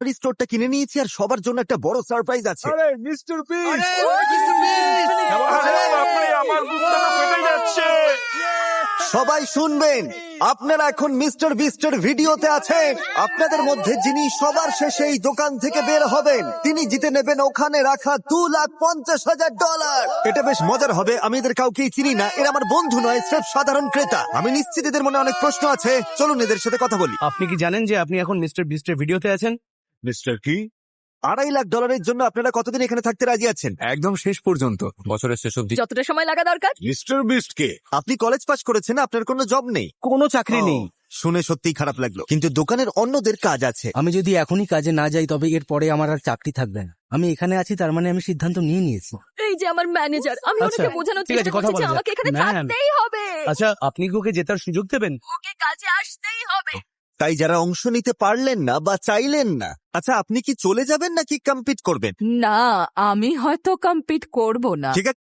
Grocery স্টোরটা কিনে নিয়েছি আর সবার জন্য একটা বড় সারপ্রাইজ আছে। আরে মিস্টার বিস্ট, আমার বুকটা তো ফেটে যাচ্ছে। সবাই শুনবেন, আপনারা এখন মিস্টার বিস্টের ভিডিওতে আছেন। আপনাদের মধ্যে যিনি সবার শেষে এই দোকান থেকে বের হবেন তিনি জিতে নেবেন ওখানে রাখা $2,50,000। এটা বেশ মজার হবে। আমি এদের কাউকেই চিনি না, এরা আমার বন্ধু নয়, স্রেফ সাধারণ ক্রেতা। আমি নিশ্চিত এদের মনে অনেক প্রশ্ন আছে, চলুন এদের সাথে কথা বলি। আপনি কি জানেন যে আপনি এখন মিস্টার বিস্টের ভিডিওতে আছেন? মিস্টার কি? $2.5 লাখ জন্য আপনারা কতদিন এখানে থাকতে রাজি আছেন? একদম শেষ পর্যন্ত, বছরের শেষ অবধি। যতটা সময় লাগা দরকার। মিস্টার বিস্ট কে? আপনি কলেজ পাস করেছেন, আপনার কোনো জব নেই। কোনো চাকরি নেই। শুনে সত্যিই খারাপ লাগলো, কিন্তু দোকানের অন্যদের কাজ আছে। আমি যদি এখনই কাজে না যাই তবে এর পরে আমার আর চাকরি থাকবে না। আমি এখানে আছি তার মানে আমি সিদ্ধান্ত নিয়ে নিয়েছি। এই যে আমার ম্যানেজার, আমি আচ্ছা, ওনাকে বোঝানোর ঠিক আছে, চেষ্টা কথা করছি যে বলা যাক। আমাকে এখানে ম্যাম। থাকতেই হবে, আচ্ছা, আপনি কি ওকে জেতার সুযোগ দেবেন? ওকে কাজে আসতেই হবে। তাই যারা অংশ নিতে পারলেন না বা চাইলেন না, আচ্ছা আপনি কি চলে যাবেন নাকি কম্পিট করবেন? না, আমি হয়তো কম্পিট করব না। ঠিক আছে,